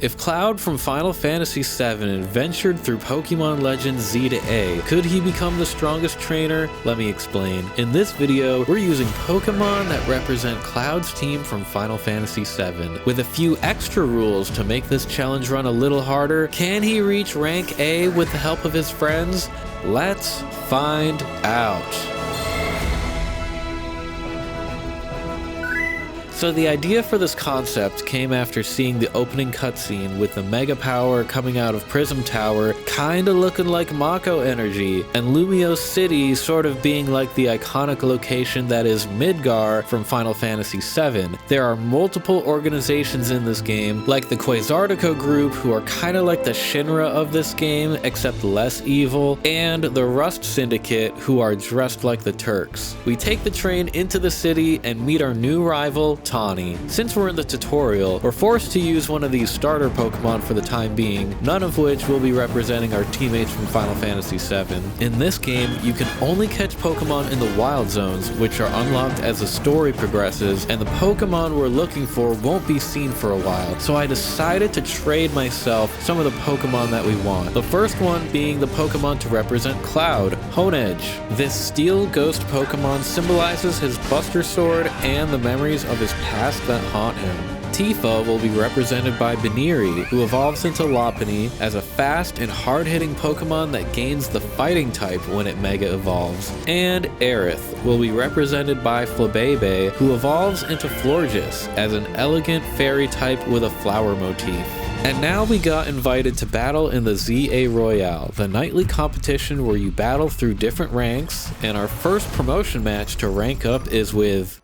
If Cloud from Final Fantasy VII adventured through Pokémon Legends Z-A, could he become the strongest trainer? Let me explain. In this video, we're using Pokémon that represent Cloud's team from Final Fantasy VII. With a few extra rules to make this challenge run a little harder, can he reach rank A with the help of his friends? Let's find out. So the idea for this concept came after seeing the opening cutscene with the Mega Power coming out of Prism Tower kinda looking like Mako energy, and Lumio City sort of being like the iconic location that is Midgar from Final Fantasy VII. There are multiple organizations in this game, like the Quasartico group, who are kinda like the Shinra of this game, except less evil, and the Rust Syndicate, who are dressed like the Turks. We take the train into the city and meet our new rival, Tawny. Since we're in the tutorial, we're forced to use one of these starter Pokemon for the time being, none of which will be representing our teammates from Final Fantasy VII. In this game, you can only catch Pokemon in the wild zones, which are unlocked as the story progresses, and the Pokemon we're looking for won't be seen for a while, so I decided to trade myself some of the Pokemon that we want. The first one being the Pokemon to represent Cloud, Honedge. This steel ghost Pokemon symbolizes his Buster Sword and the memories of his past that haunt him. Tifa will be represented by Baniri, who evolves into Lopunny as a fast and hard-hitting Pokemon that gains the fighting type when it Mega Evolves. And Aerith will be represented by Flabebe, who evolves into Florges as an elegant fairy type with a flower motif. And now we got invited to battle in the Z-A Royale, the nightly competition where you battle through different ranks, and our first promotion match to rank up is with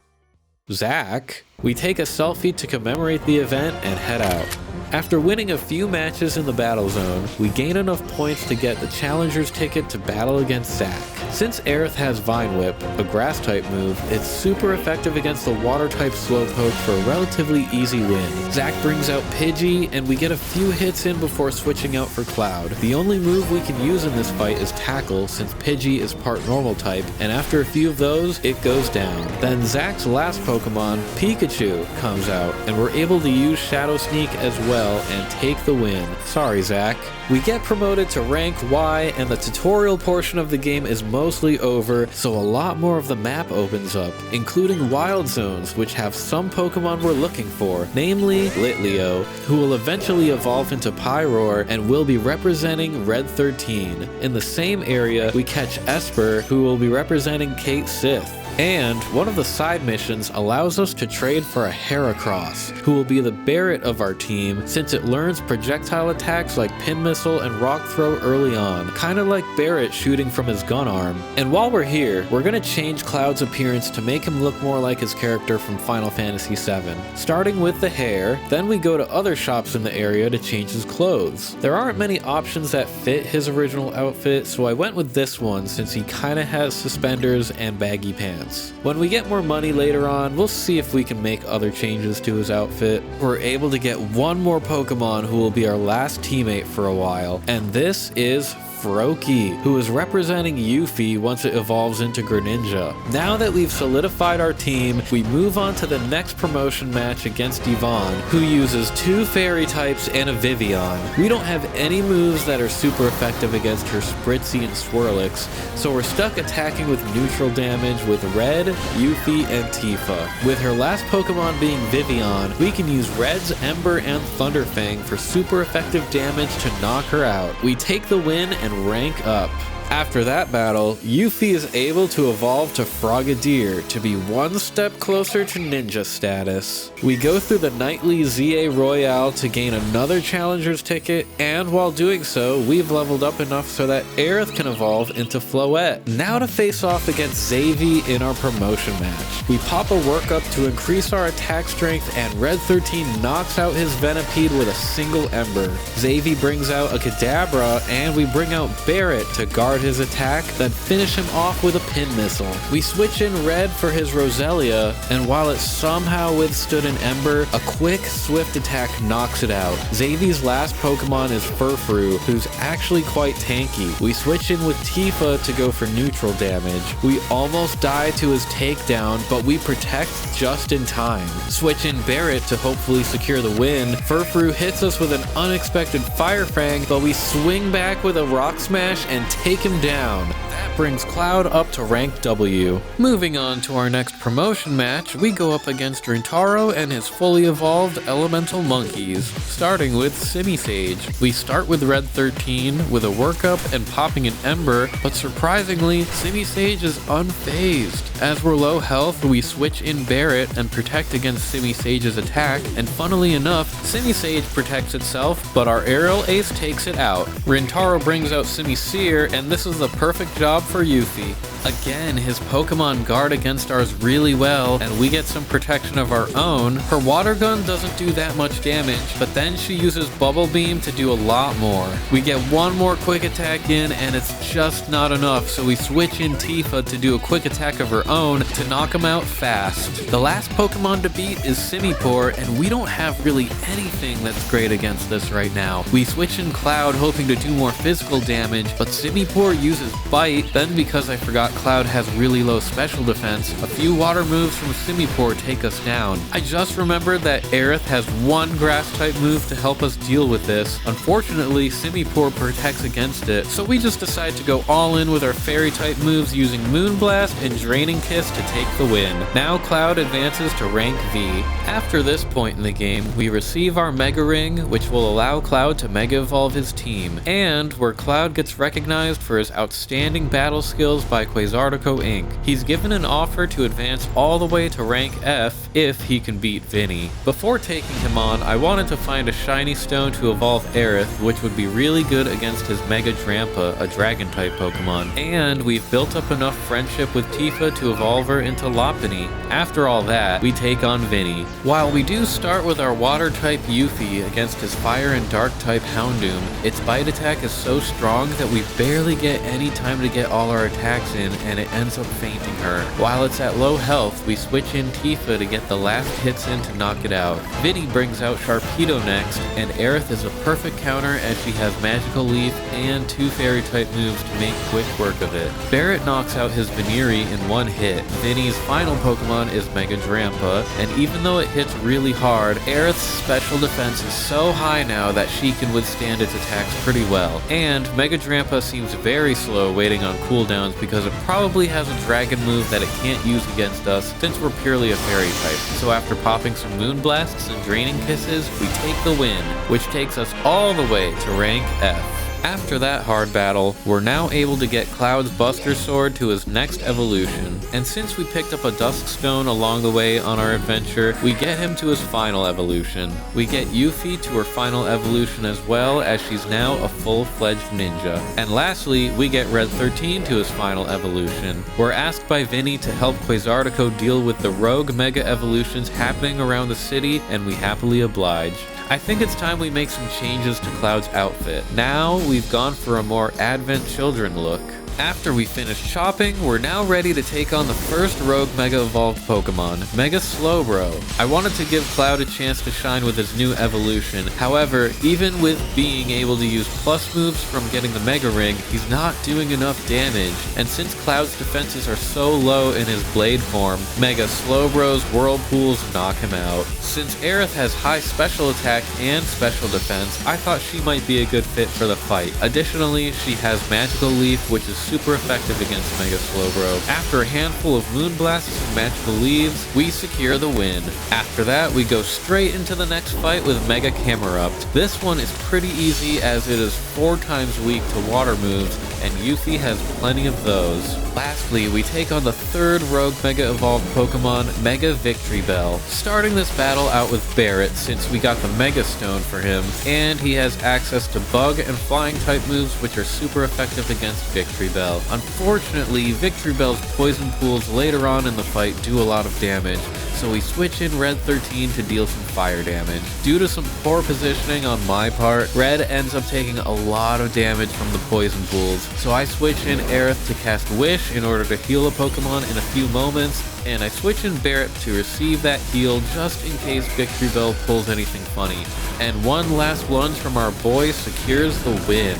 Zach. We take a selfie to commemorate the event and head out. After winning a few matches in the battle zone, we gain enough points to get the challenger's ticket to battle against Zach. Since Aerith has Vine Whip, a grass type move, it's super effective against the water type Slowpoke for a relatively easy win. Zach brings out Pidgey, and we get a few hits in before switching out for Cloud. The only move we can use in this fight is Tackle, since Pidgey is part normal type, and after a few of those, it goes down. Then Zach's last Pokemon, Pikachu, comes out, and we're able to use Shadow Sneak as well and take the win. Sorry, Zach. We get promoted to rank Y, and the tutorial portion of the game is mostly over, so a lot more of the map opens up, including wild zones, which have some Pokemon we're looking for, namely Litleo, who will eventually evolve into Pyroar and will be representing Red 13. In the same area, we catch Esper, who will be representing Kate Sith. And one of the side missions allows us to trade for a Heracross, who will be the Barret of our team since it learns projectile attacks like Pin Missile and Rock Throw early on, kinda like Barret shooting from his gun arm. And while we're here, we're gonna change Cloud's appearance to make him look more like his character from Final Fantasy VII. Starting with the hair, then we go to other shops in the area to change his clothes. There aren't many options that fit his original outfit, so I went with this one since he kinda has suspenders and baggy pants. When we get more money later on, we'll see if we can make other changes to his outfit. We're able to get one more Pokemon who will be our last teammate for a while, and this is Froakie, who is representing Yuffie once it evolves into Greninja. Now that we've solidified our team, we move on to the next promotion match against Yvonne, who uses 2 fairy types and a Vivillon. We don't have any moves that are super effective against her Spritzee and Swirlix, so we're stuck attacking with neutral damage with Red, Yuffie, and Tifa. With her last Pokemon being Vivillon, we can use Red's Ember and Thunderfang for super effective damage to knock her out. We take the win and rank up. After that battle, Yuffie is able to evolve to Frogadier to be one step closer to ninja status. We go through the nightly Z-A Royale to gain another challenger's ticket, and while doing so, we've leveled up enough so that Aerith can evolve into Floette. Now to face off against Xavi in our promotion match. We pop a workup to increase our attack strength, and Red 13 knocks out his Venipede with a single Ember. Xavi brings out a Kadabra, and we bring out Barret to guard guard his attack, then finish him off with a pin missile. We switch in red for his Roselia, and while it somehow withstood an Ember, a quick, swift attack knocks it out. Xavie's last Pokemon is Furfrou, who's actually quite tanky. We switch in with Tifa to go for neutral damage. We almost die to his takedown, but we protect just in time. Switch in Barrett to hopefully secure the win. Furfrou hits us with an unexpected Fire Fang, but we swing back with a Rock Smash and take him down. That brings Cloud up to rank W. Moving on to our next promotion match, we go up against Rintaro and his fully evolved elemental monkeys, starting with Simisage. We start with Red 13 with a workup and popping an Ember, but surprisingly, Simisage is unfazed. As we're low health, we switch in Barrett and protect against Simisage's attack, and funnily enough, Simisage protects itself, but our Aerial Ace takes it out. Rintaro brings out Simisear, and this is the perfect job for Yuffie. Again, his Pokemon guard against ours really well, and we get some protection of our own. Her Water Gun doesn't do that much damage, but then she uses Bubble Beam to do a lot more. We get one more quick attack in, and it's just not enough, so we switch in Tifa to do a quick attack of her own to knock him out fast. The last Pokemon to beat is Simipour, and we don't have really anything that's great against this right now. We switch in Cloud hoping to do more physical damage, but Simipour uses Bite. Then because I forgot Cloud has really low special defense, a few water moves from Simipour take us down. I just remembered that Aerith has one grass type move to help us deal with this. Unfortunately, Simipour protects against it, so we just decide to go all in with our fairy type moves using Moonblast and Draining Kiss to take the win. Now Cloud advances to rank V. After this point in the game, we receive our Mega Ring, which will allow Cloud to Mega Evolve his team, and where Cloud gets recognized for his outstanding battle skills by Quasartico Inc. He's given an offer to advance all the way to rank F if he can beat Vinny. Before taking him on, I wanted to find a shiny stone to evolve Aerith, which would be really good against his Mega Drampa, a dragon type Pokemon, and we've built up enough friendship with Tifa to evolve her into Lopunny. After all that, we take on Vinny. While we do start with our water type Yuffie against his fire and dark type Houndoom, its bite attack is so strong that we barely get any time to get all our attacks in, and it ends up fainting her. While it's at low health, we switch in Tifa to get the last hits in to knock it out. Vinny brings out Sharpedo next, and Aerith is a perfect counter as she has Magical Leaf and two fairy type moves to make quick work of it. Barrett knocks out his Veneeri in one hit. Vinny's final Pokemon is Mega Drampa, and even though it hits really hard, Aerith's special defense is so high now that she can withstand its attacks pretty well. And Mega Drampa seems very slow waiting on cooldowns because it probably has a dragon move that it can't use against us since we're purely a fairy type. So after popping some Moonblasts and Draining Kisses, we take the win, which takes us all the way to rank F. After that hard battle, we're now able to get Cloud's Buster Sword to his next evolution, and since we picked up a Dusk Stone along the way on our adventure, we get him to his final evolution. We get Yuffie to her final evolution as well, as she's now a full-fledged ninja. And lastly, we get Red 13 to his final evolution. We're asked by Vinny to help Quasartico deal with the rogue Mega Evolutions happening around the city, and we happily oblige. I think it's time we make some changes to Cloud's outfit. Now we've gone for a more Advent Children look. After we finish shopping, we're now ready to take on the first rogue Mega Evolved Pokemon, Mega Slowbro. I wanted to give Cloud a chance to shine with his new evolution. However, even with being able to use plus moves from getting the Mega Ring, he's not doing enough damage. And since Cloud's defenses are so low in his Blade form, Mega Slowbro's Whirlpools knock him out. Since Aerith has high special attack and special defense, I thought she might be a good fit for the fight. Additionally, she has Magical Leaf, which is super effective against Mega Slowbro. After a handful of Moonblasts and Magical Leaves, we secure the win. After that, we go straight into the next fight with Mega Camerupt. This one is pretty easy as it is 4 times weak to water moves, and Yuffie has plenty of those. Lastly, we take on the third rogue Mega Evolved Pokemon, Mega Victreebel. Starting this battle out with Barrett since we got the Mega Stone for him, and he has access to Bug and Flying type moves which are super effective against Victreebel. Bell. Unfortunately, Victory Bell's poison pools later on in the fight do a lot of damage, so we switch in Red 13 to deal some fire damage. Due to some poor positioning on my part, Red ends up taking a lot of damage from the poison pools, so I switch in Aerith to cast Wish in order to heal a Pokemon in a few moments, and I switch in Barret to receive that heal just in case Victory Bell pulls anything funny. And one last lunge from our boy secures the win.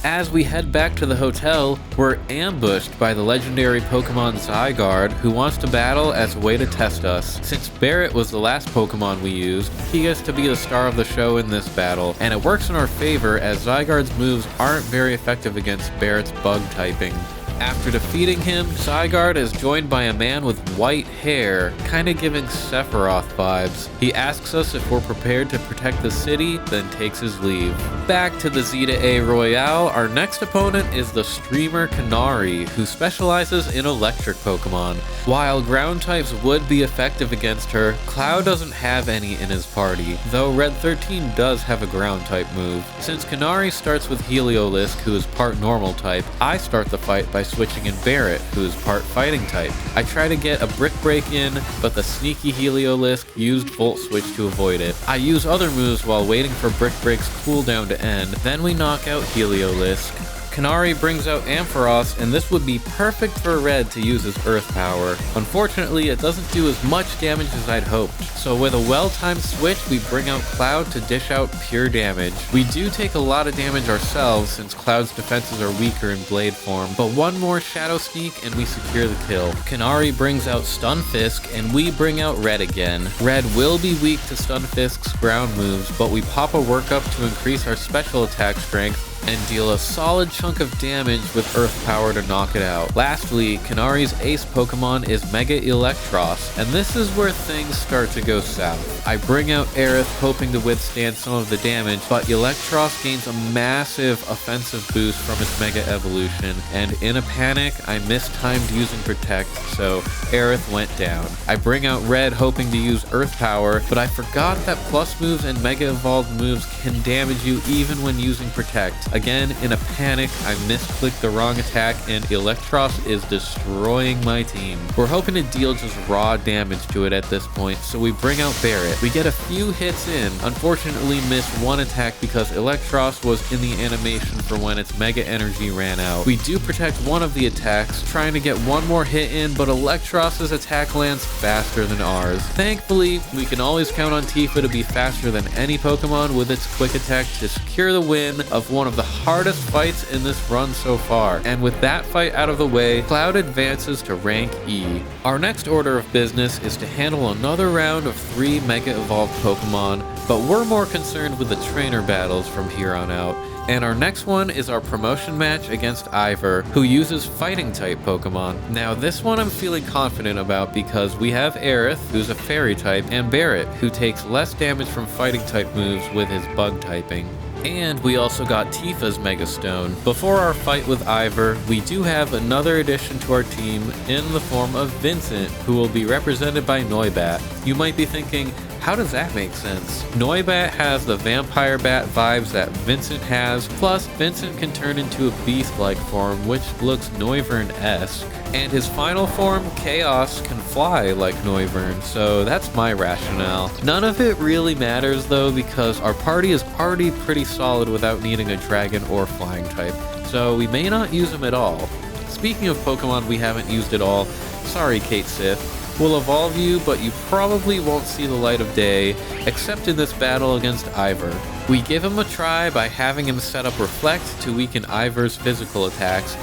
As we head back to the hotel, we're ambushed by the legendary Pokemon Zygarde, who wants to battle as a way to test us. Since Barret was the last Pokemon we used, he gets to be the star of the show in this battle, and it works in our favor as Zygarde's moves aren't very effective against Barret's bug typing. After defeating him, Zygarde is joined by a man with white hair, kinda giving Sephiroth vibes. He asks us if we're prepared to protect the city, then takes his leave. Back to the Z-A Royale, our next opponent is the streamer Kanari, who specializes in electric Pokemon. While ground types would be effective against her, Cloud doesn't have any in his party, though Red 13 does have a ground type move. Since Kanari starts with Heliolisk, who is part normal type, I start the fight by switching in Barret, who is part fighting type. I try to get a Brick Break in, but the sneaky Heliolisk used Volt Switch to avoid it. I use other moves while waiting for Brick Break's cooldown to end, then we knock out Heliolisk. Kanari brings out Ampharos, and this would be perfect for Red to use his Earth power. Unfortunately, it doesn't do as much damage as I'd hoped, so with a well-timed switch, we bring out Cloud to dish out pure damage. We do take a lot of damage ourselves since Cloud's defenses are weaker in Blade form, but one more Shadow Sneak and we secure the kill. Kanari brings out Stunfisk, and we bring out Red again. Red will be weak to Stunfisk's ground moves, but we pop a workup to increase our special attack strength and deal a solid chunk of damage with Earth power to knock it out. Lastly, Kanari's ace Pokemon is Mega Electros, and this is where things start to go south. I bring out Aerith hoping to withstand some of the damage, but Electros gains a massive offensive boost from its Mega Evolution, and in a panic, I mistimed using Protect, so Aerith went down. I bring out Red hoping to use Earth power, but I forgot that plus moves and Mega Evolved moves can damage you even when using Protect. Again, in a panic, I misclicked the wrong attack and Electros is destroying my team. We're hoping to deal just raw damage to it at this point, so we bring out Barret. We get a few hits in, unfortunately miss one attack because Electros was in the animation for when its Mega Energy ran out. We do protect one of the attacks, trying to get one more hit in, but Electros' attack lands faster than ours. Thankfully, we can always count on Tifa to be faster than any Pokemon with its quick attack to secure the win of one of the hardest fights in this run so far, and with that fight out of the way, Cloud advances to rank E. Our next order of business is to handle another round of 3 Mega Evolved Pokemon, but we're more concerned with the trainer battles from here on out. And our next one is our promotion match against Ivor, who uses fighting type Pokemon. Now this one I'm feeling confident about because we have Aerith, who's a fairy type, and Barret, who takes less damage from fighting type moves with his bug typing. And we also got Tifa's Mega Stone. Before our fight with Ivor, we do have another addition to our team in the form of Vincent, who will be represented by Noibat. You might be thinking, how does that make sense? Noibat has the vampire bat vibes that Vincent has, plus Vincent can turn into a beast-like form, which looks Noivern-esque. And his final form, Chaos, can fly like Noivern, so that's my rationale. None of it really matters though, because our party is already pretty solid without needing a dragon or flying type, so we may not use him at all. Speaking of Pokemon we haven't used at all, sorry Kate Sith. We'll evolve you, but you probably won't see the light of day, except in this battle against Ivor. We give him a try by having him set up Reflect to weaken Ivor's physical attacks.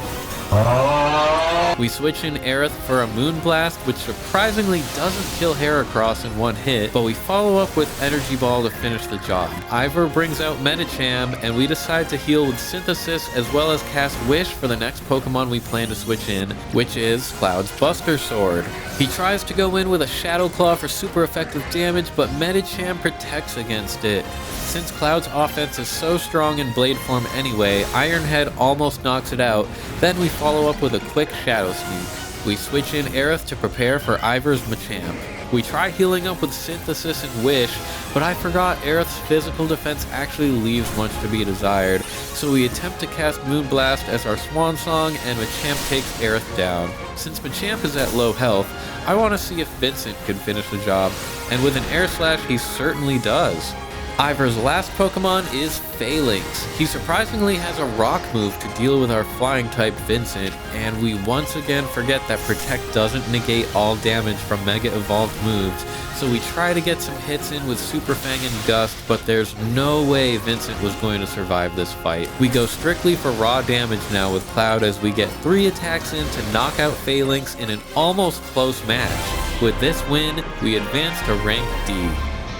We switch in Aerith for a Moonblast, which surprisingly doesn't kill Heracross in one hit, but we follow up with Energy Ball to finish the job. Ivor brings out Medicham, and we decide to heal with Synthesis as well as cast Wish for the next Pokemon we plan to switch in, which is Cloud's Buster Sword. He tries to go in with a Shadow Claw for super effective damage, but Medicham protects against it. Since Cloud's offense is so strong in Blade form anyway, Iron Head almost knocks it out, then we follow up with a quick Shadow Sneak. We switch in Aerith to prepare for Ivor's Machamp. We try healing up with Synthesis and Wish, but I forgot Aerith's physical defense actually leaves much to be desired, so we attempt to cast Moonblast as our swan song, and Machamp takes Aerith down. Since Machamp is at low health, I want to see if Vincent can finish the job, and with an Air Slash he certainly does. Ivor's last Pokemon is Phalanx. He surprisingly has a rock move to deal with our flying type Vincent, and we once again forget that Protect doesn't negate all damage from Mega Evolved moves, so we try to get some hits in with Super Fang and Gust, but there's no way Vincent was going to survive this fight. We go strictly for raw damage now with Cloud as we get 3 attacks in to knock out Phalanx in an almost close match. With this win, we advance to rank D.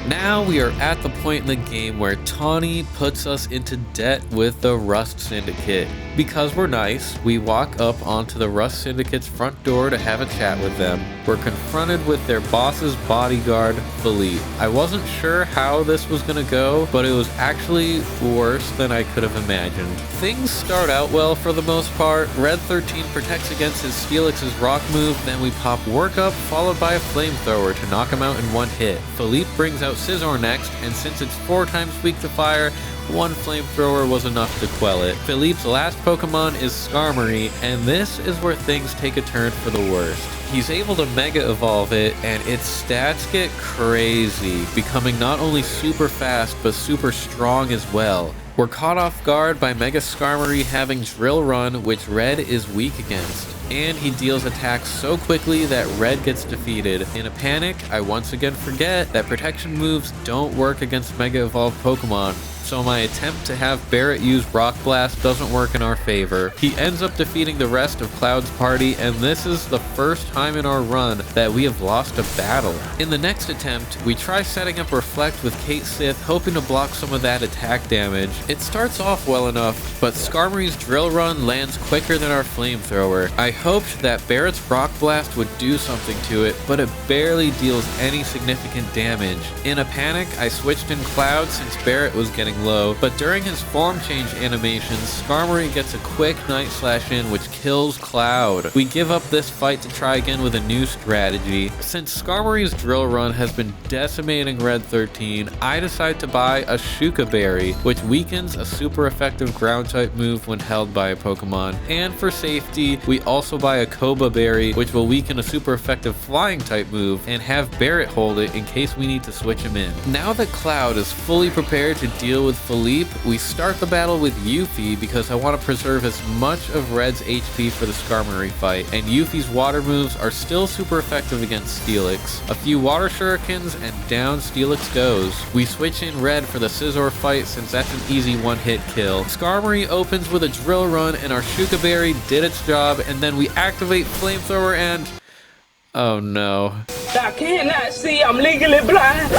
Now we are at the point in the game where Tawny puts us into debt with the Rust Syndicate. Because we're nice, we walk up onto the Rust Syndicate's front door to have a chat with them. We're confronted with their boss's bodyguard, Philippe. I wasn't sure how this was gonna go, but it was actually worse than I could have imagined. Things start out well for the most part. Red 13 protects against his Steelix's rock move, then we pop Work Up followed by a Flamethrower to knock him out in one hit. Philippe brings out Scizor next, and since it's 4 times weak to fire, one Flamethrower was enough to quell it. Philippe's last Pokemon is Skarmory, and this is where things take a turn for the worst. He's able to Mega Evolve it, and its stats get crazy, becoming not only super fast, but super strong as well. We're caught off guard by Mega Skarmory having Drill Run, which Red is weak against, and he deals attacks so quickly that Red gets defeated. In a panic, I once again forget that protection moves don't work against Mega Evolved Pokemon, so my attempt to have Barrett use Rock Blast doesn't work in our favor. He ends up defeating the rest of Cloud's party, and this is the first time in our run that we have lost a battle. In the next attempt, we try setting up Reflect with Kate Sith, hoping to block some of that attack damage. It starts off well enough, but Skarmory's Drill Run lands quicker than our Flamethrower. I hoped that Barrett's Rock Blast would do something to it, but it barely deals any significant damage. In a panic, I switched in Cloud since Barrett was getting low, but during his form change animations, Skarmory gets a quick Night Slash in which kills Cloud. We give up this fight to try again with a new strategy. Since Skarmory's Drill Run has been decimating Red 13, I decide to buy a Shuka Berry, which weakens a super effective ground type move when held by a Pokemon. And for safety, we also buy a Koba Berry, which will weaken a super effective flying type move, and have Barrett hold it in case we need to switch him in. Now that Cloud is fully prepared to deal with Philippe, we start the battle with Yuffie because I want to preserve as much of Red's HP for the Skarmory fight, and Yuffie's water moves are still super effective against Steelix. A few water shurikens and down Steelix goes. We switch in Red for the Scizor fight since that's an easy one-hit kill. Skarmory opens with a Drill Run and our Shuka Berry did its job, and then we activate Flamethrower and... oh no. I cannot see, I'm legally blind.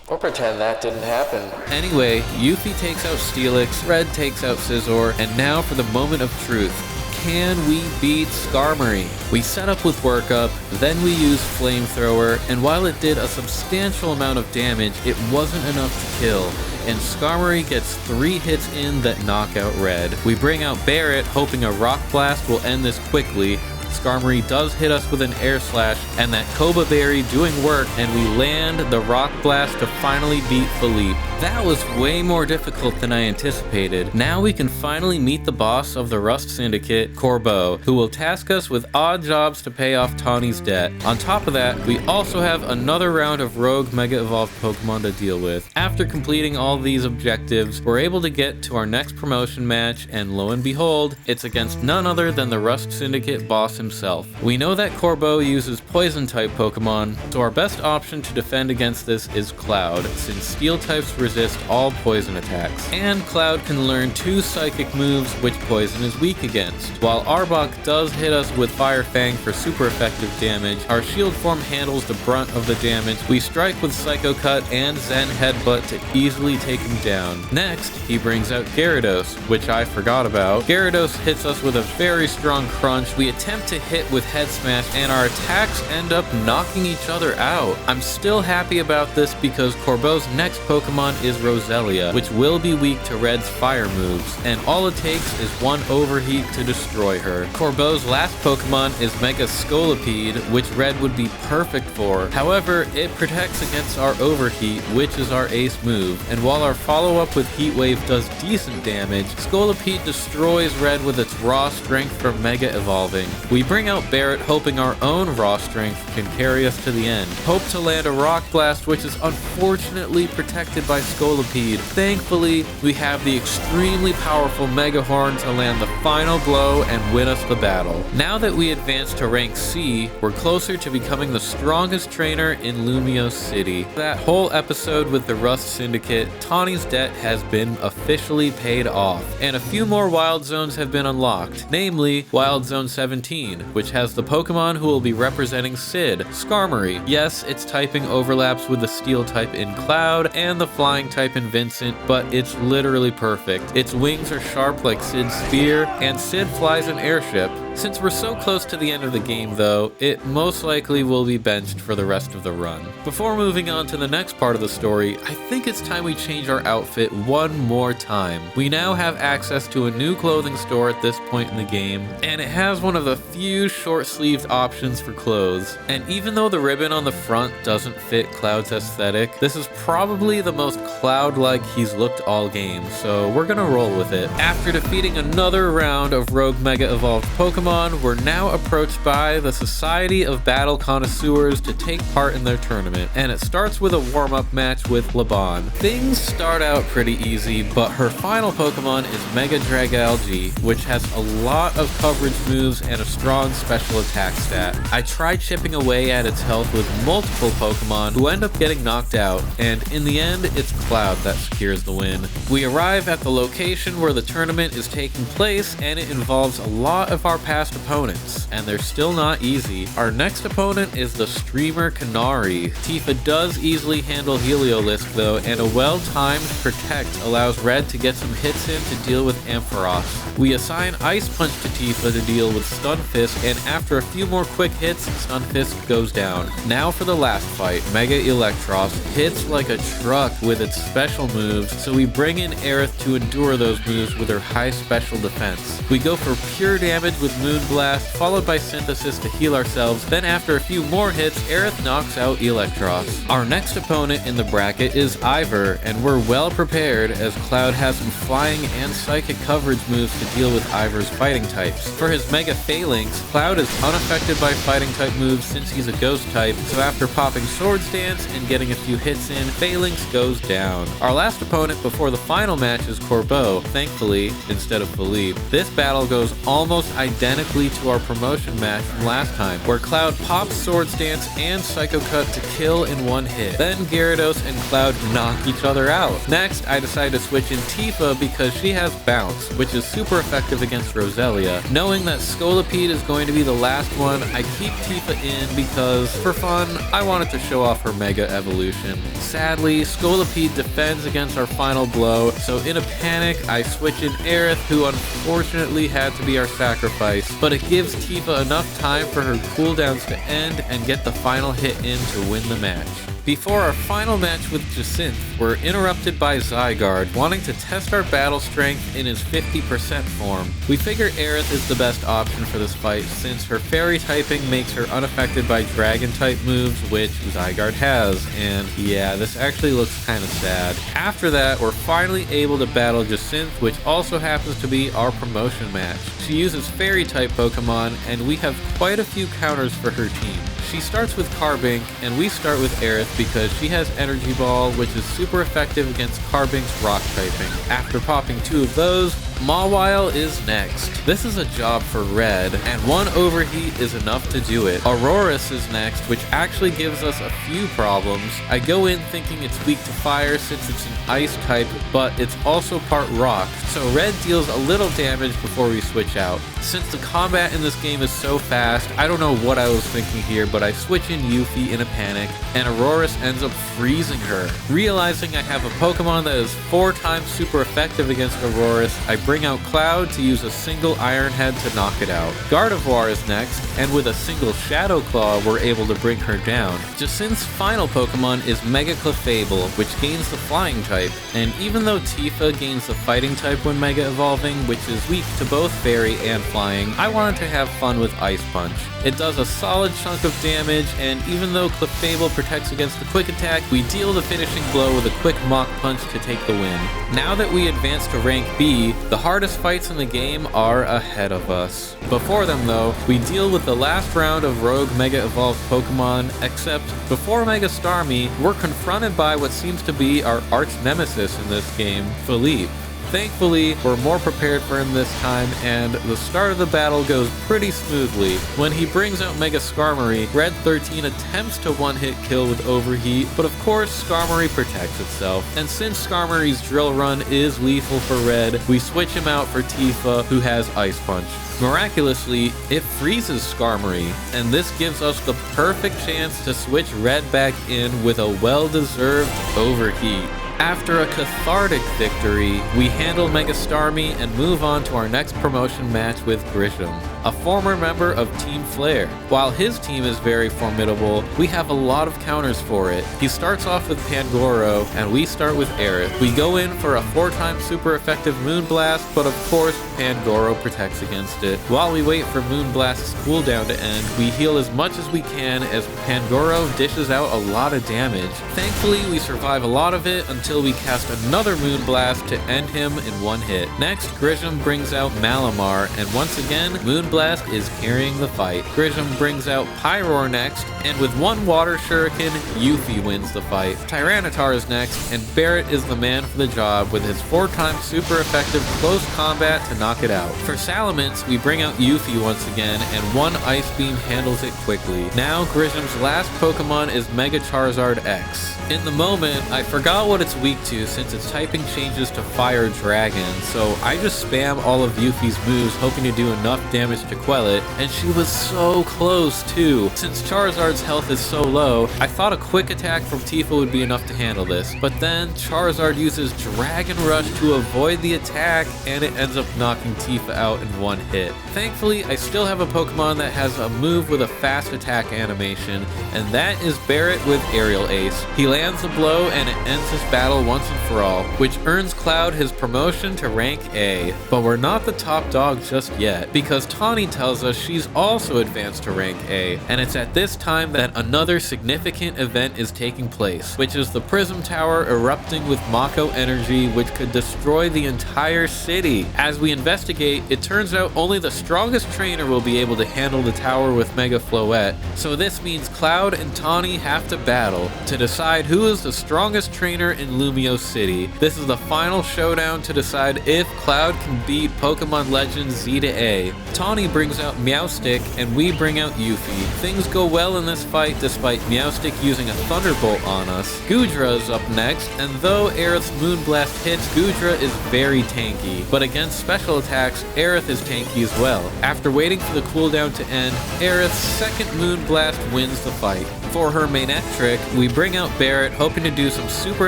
Or pretend that didn't happen. Anyway, Yuffie takes out Steelix, Red takes out Scizor, and now for the moment of truth. Can we beat Skarmory? We set up with Work Up, then we use Flamethrower, and while it did a substantial amount of damage, it wasn't enough to kill, and Skarmory gets 3 hits in that knock out Red. We bring out Barrett, hoping a Rock Blast will end this quickly. Skarmory does hit us with an Air Slash, and that Koba Berry doing work, and we land the Rock Blast to finally beat Philippe. That was way more difficult than I anticipated. Now we can finally meet the boss of the Rust Syndicate, Corbeau, who will task us with odd jobs to pay off Tawny's debt. On top of that, we also have another round of rogue Mega Evolved Pokemon to deal with. After completing all these objectives, we're able to get to our next promotion match, and lo and behold, it's against none other than the Rust Syndicate boss himself. We know that Corbeau uses Poison-type Pokemon, so our best option to defend against this is Cloud, since Steel types resist all poison attacks. And Cloud can learn 2 Psychic moves which Poison is weak against. While Arbok does hit us with Fire Fang for super effective damage, our Shield form handles the brunt of the damage. We strike with Psycho Cut and Zen Headbutt to easily take him down. Next, he brings out Gyarados, which I forgot about. Gyarados hits us with a very strong crunch. We attempt to hit with Head Smash, and our attacks end up knocking each other out. I'm still happy about this because Corbeau's next Pokemon is Roselia, which will be weak to Red's fire moves, and all it takes is one overheat to destroy her. Corbeau's last Pokemon is Mega Scolipede, which Red would be perfect for. However, it protects against our overheat, which is our ace move, and while our follow-up with Heat Wave does decent damage, Scolipede destroys Red with its raw strength from Mega Evolving. We bring out Barret hoping our own raw strength can carry us to the end. Hope to land a Rock Blast, which is unfortunately protected by Scolipede. Thankfully, we have the extremely powerful Mega Horn to land the final blow and win us the battle. Now that we advance to rank C, we're closer to becoming the strongest trainer in Lumiose City. That whole episode with the Rust Syndicate, Tawny's debt has been officially paid off, and a few more Wild Zones have been unlocked, namely Wild Zone 17, which has the Pokemon who will be representing Sid, Skarmory. Yes, its typing overlaps with the Steel type in Cloud and the Flying type in Vincent, but it's literally perfect. Its wings are sharp like Sid's spear, and Sid flies an airship. Since we're so close to the end of the game though, it most likely will be benched for the rest of the run. Before moving on to the next part of the story, I think it's time we change our outfit one more time. We now have access to a new clothing store at this point in the game, and it has one of the few short-sleeved options for clothes. And even though the ribbon on the front doesn't fit Cloud's aesthetic, this is probably the most Cloud-like he's looked all game, so we're gonna roll with it. After defeating another round of Rogue Mega Evolved Pokemon, we're now approached by the Society of Battle Connoisseurs to take part in their tournament, and it starts with a warm-up match with Laban. Things start out pretty easy, but her final Pokemon is Mega Dragalge, which has a lot of coverage moves and a strong special attack stat. I tried chipping away at its health with multiple Pokemon who end up getting knocked out, and in the end, it's Cloud that secures the win. We arrive at the location where the tournament is taking place, and it involves a lot of our past opponents, and they're still not easy. Our next opponent is the Streamer Canary. Tifa does easily handle Heliolisk though, and a well-timed Protect allows Red to get some hits in to deal with Ampharos. We assign Ice Punch to Tifa to deal with Stunfisk, and after a few more quick hits, Stunfisk goes down. Now for the last fight, Mega Electros hits like a truck with its special moves, so we bring in Aerith to endure those moves with her high special defense. We go for pure damage with Moonblast, followed by Synthesis to heal ourselves, then after a few more hits, Aerith knocks out Electros. Our next opponent in the bracket is Ivor, and we're well prepared as Cloud has some flying and psychic coverage moves to deal with Ivor's fighting types. For his Mega Phalanx, Cloud is unaffected by fighting type moves since he's a ghost type, so after popping Swords Dance and getting a few hits in, Phalanx goes down. Our last opponent before the final match is Corbeau, thankfully, instead of Philippe. This battle goes almost identically to our promotion match from last time, where Cloud pops Swords Dance and Psycho Cut to kill in one hit. Then Gyarados and Cloud knock each other out. Next, I decide to switch in Tifa because she has Bounce, which is super effective against Roselia. Knowing that Scolipede is going to be the last one, I keep Tifa in because, for fun, I wanted to show off her Mega Evolution. Sadly, Scolipede defends against our final blow, so in a panic, I switch in Aerith, who unfortunately had to be our sacrifice, but it gives Tifa enough time for her cooldowns to end and get the final hit in to win the match. Before our final match with Jacynth, we're interrupted by Zygarde, wanting to test our battle strength in his 50% form. We figure Aerith is the best option for this fight since her fairy typing makes her unaffected by dragon type moves, which Zygarde has, and yeah, this actually looks kinda sad. After that, we're finally able to battle Jacynth, which also happens to be our promotion match. She uses fairy type Pokemon, and we have quite a few counters for her team. She starts with Carbink, and we start with Aerith because she has Energy Ball, which is super effective against Carbink's rock typing. After popping 2 of those, Mawile is next. This is a job for Red, and one overheat is enough to do it. Aurorus is next, which actually gives us a few problems. I go in thinking it's weak to fire since it's an ice type, but it's also part rock, so Red deals a little damage before we switch out. Since the combat in this game is so fast, I don't know what I was thinking here, but I switch in Yuffie in a panic, and Aurorus ends up freezing her. Realizing I have a Pokemon that is 4 times super effective against Aurorus, I bring out Cloud to use a single Iron Head to knock it out. Gardevoir is next, and with a single Shadow Claw, we're able to bring her down. Jacint's final Pokemon is Mega Clefable, which gains the Flying type, and even though Tifa gains the Fighting type when Mega Evolving, which is weak to both Fairy and Flying, I wanted to have fun with Ice Punch. It does a solid chunk of damage, and even though Clefable protects against the Quick Attack, we deal the finishing blow with a quick Mach Punch to take the win. Now that we advance to rank B, the hardest fights in the game are ahead of us. Before them though, we deal with the last round of Rogue Mega Evolved Pokemon, except before Mega Starmie, we're confronted by what seems to be our arch nemesis in this game, Philippe. Thankfully, we're more prepared for him this time, and the start of the battle goes pretty smoothly. When he brings out Mega Skarmory, Red 13 attempts to one-hit kill with Overheat, but of course Skarmory protects itself. And since Skarmory's Drill Run is lethal for Red, we switch him out for Tifa, who has Ice Punch. Miraculously, it freezes Skarmory, and this gives us the perfect chance to switch Red back in with a well-deserved Overheat. After a cathartic victory, we handle Mega Starmie and move on to our next promotion match with Grisham, a former member of Team Flare. While his team is very formidable, we have a lot of counters for it. He starts off with Pangoro, and we start with Aerith. We go in for a 4-time super effective Moonblast, but of course Pangoro protects against it. While we wait for Moonblast's cooldown to end, we heal as much as we can as Pangoro dishes out a lot of damage. Thankfully, we survive a lot of it until we cast another Moonblast to end him in one hit. Next, Grisham brings out Malamar, and once again, Moonblast is carrying the fight. Grisham brings out Pyroar next, and with one Water Shuriken, Yuffie wins the fight. Tyranitar is next, and Barrett is the man for the job with his 4-time super effective close combat to knock it out. For Salamence, we bring out Yuffie once again, and one Ice Beam handles it quickly. Now, Grisham's last Pokemon is Mega Charizard X. In the moment, I forgot what it's weak to since its typing changes to Fire Dragon, so I just spam all of Yuffie's moves hoping to do enough damage to quell it, and she was so close too. Since Charizard's health is so low, I thought a quick attack from Tifa would be enough to handle this, but then Charizard uses Dragon Rush to avoid the attack, and it ends up knocking Tifa out in one hit. Thankfully, I still have a Pokemon that has a move with a fast attack animation, and that is Barrett with Aerial Ace. He lands a blow and it ends his battle once and for all, which earns Cloud his promotion to rank A. But we're not the top dog just yet, because Tawny tells us she's also advanced to rank A, and it's at this time that another significant event is taking place, which is the Prism Tower erupting with Mako energy, which could destroy the entire city. As we investigate, it turns out only the strongest trainer will be able to handle the tower with Mega Floette, so this means Cloud and Tawny have to battle to decide who is the strongest trainer in Lumio City. This is the final showdown to decide if Cloud can beat Pokémon Legends Z-A. Tawny brings out Meowstic and we bring out Yuffie. Things go well in this fight despite Meowstic using a Thunderbolt on us. Goodra is up next, and though Aerith's Moonblast hits, Goodra is very tanky, but against special attacks, Aerith is tanky as well. After waiting for the cooldown to end, Aerith's second Moonblast wins the fight. For her Manectric, we bring out Barrett, hoping to do some super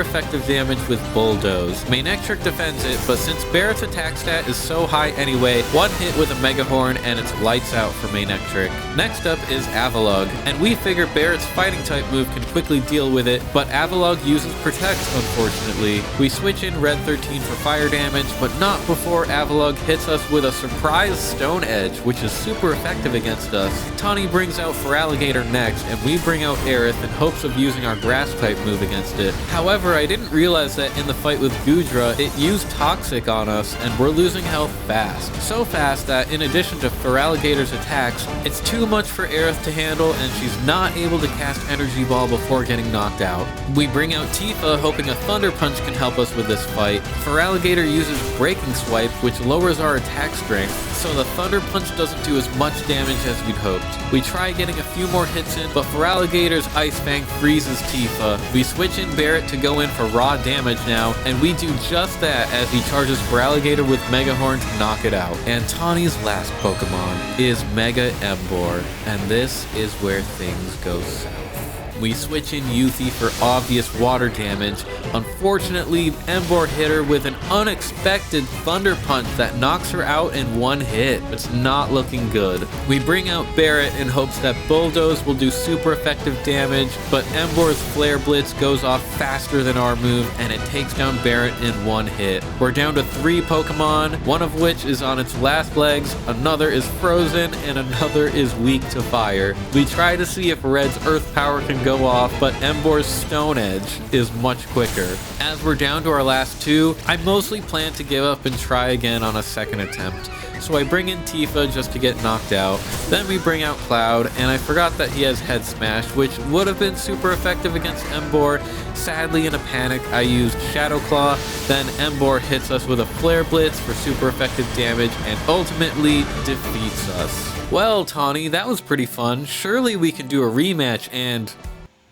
effective damage with Bulldoze. Manectric defends it, but since Barrett's attack stat is so high anyway, one hit with a Mega Horn and it's lights out for Manectric. Next up is Avalugg, and we figure Barrett's fighting type move can quickly deal with it, but Avalugg uses Protect, unfortunately. We switch in Red 13 for fire damage, but not before Avalugg hits us with a surprise Stone Edge, which is super effective against us. Tawny brings out Feraligatr next, and we bring out Aerith in hopes of using our grass type move against it. However, I didn't realize that in the fight with Goodra, it used Toxic on us and we're losing health fast. So fast that in addition to Feraligatr's attacks, it's too much for Aerith to handle and she's not able to cast Energy Ball before getting knocked out. We bring out Tifa hoping a Thunder Punch can help us with this fight. Feraligatr uses Breaking Swipe, which lowers our attack strength, so the Thunder Punch doesn't do as much damage as we'd hoped. We try getting a few more hits in, but Feraligatr's Ice Fang freezes Tifa. We switch in Barrett to go in for raw damage now, and we do just that as he charges Feraligatr with Mega Horn to knock it out. And Tawny's last Pokemon is Mega Emboar, and this is where things go south. We switch in Yuffie for obvious water damage. Unfortunately, Embor hit her with an unexpected Thunder Punch that knocks her out in one hit. It's not looking good. We bring out Barret in hopes that Bulldoze will do super effective damage, but Embor's Flare Blitz goes off faster than our move and it takes down Barret in one hit. We're down to 3 Pokemon, one of which is on its last legs, another is frozen, and another is weak to fire. We try to see if Red's Earth Power can go off, but Embor's Stone Edge is much quicker. As we're down to our last 2, I mostly plan to give up and try again on a second attempt. So I bring in Tifa just to get knocked out. Then we bring out Cloud, and I forgot that he has Head Smash, which would have been super effective against Embor. Sadly, in a panic, I used Shadow Claw. Then Embor hits us with a Flare Blitz for super effective damage and ultimately defeats us. Well, Tawny, that was pretty fun. Surely we can do a rematch and...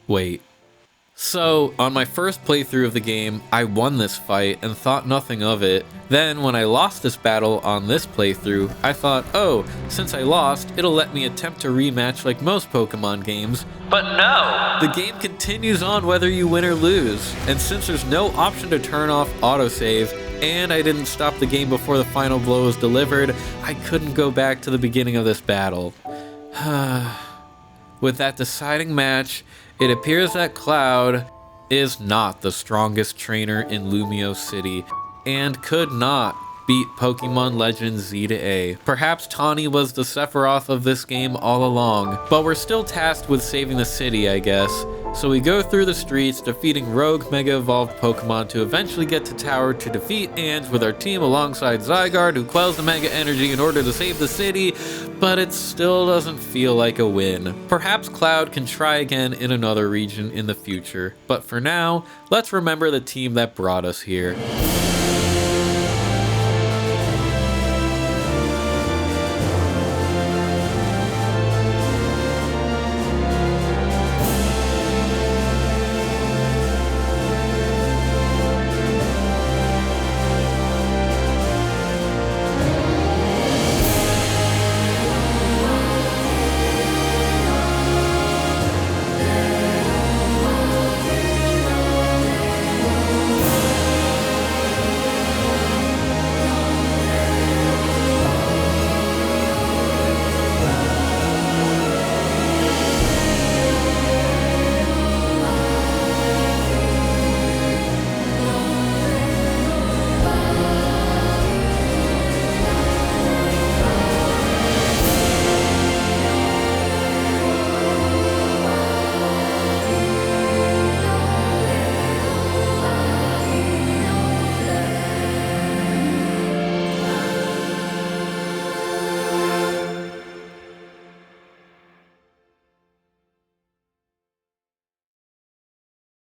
wait. So, on my first playthrough of the game, I won this fight and thought nothing of it. Then, when I lost this battle on this playthrough, I thought, oh, since I lost, it'll let me attempt a rematch like most Pokemon games. But no! The game continues on whether you win or lose, and since there's no option to turn off autosave, and I didn't stop the game before the final blow was delivered, I couldn't go back to the beginning of this battle. With that deciding match, it appears that Cloud is not the strongest trainer in Lumio City and could not beat Pokémon Legends Z-A. Perhaps Tawny was the Sephiroth of this game all along, but we're still tasked with saving the city, I guess. So we go through the streets, defeating rogue Mega Evolved Pokemon to eventually get to Tower to defeat Ange with our team alongside Zygarde, who quells the Mega Energy in order to save the city, but it still doesn't feel like a win. Perhaps Cloud can try again in another region in the future, but for now, let's remember the team that brought us here.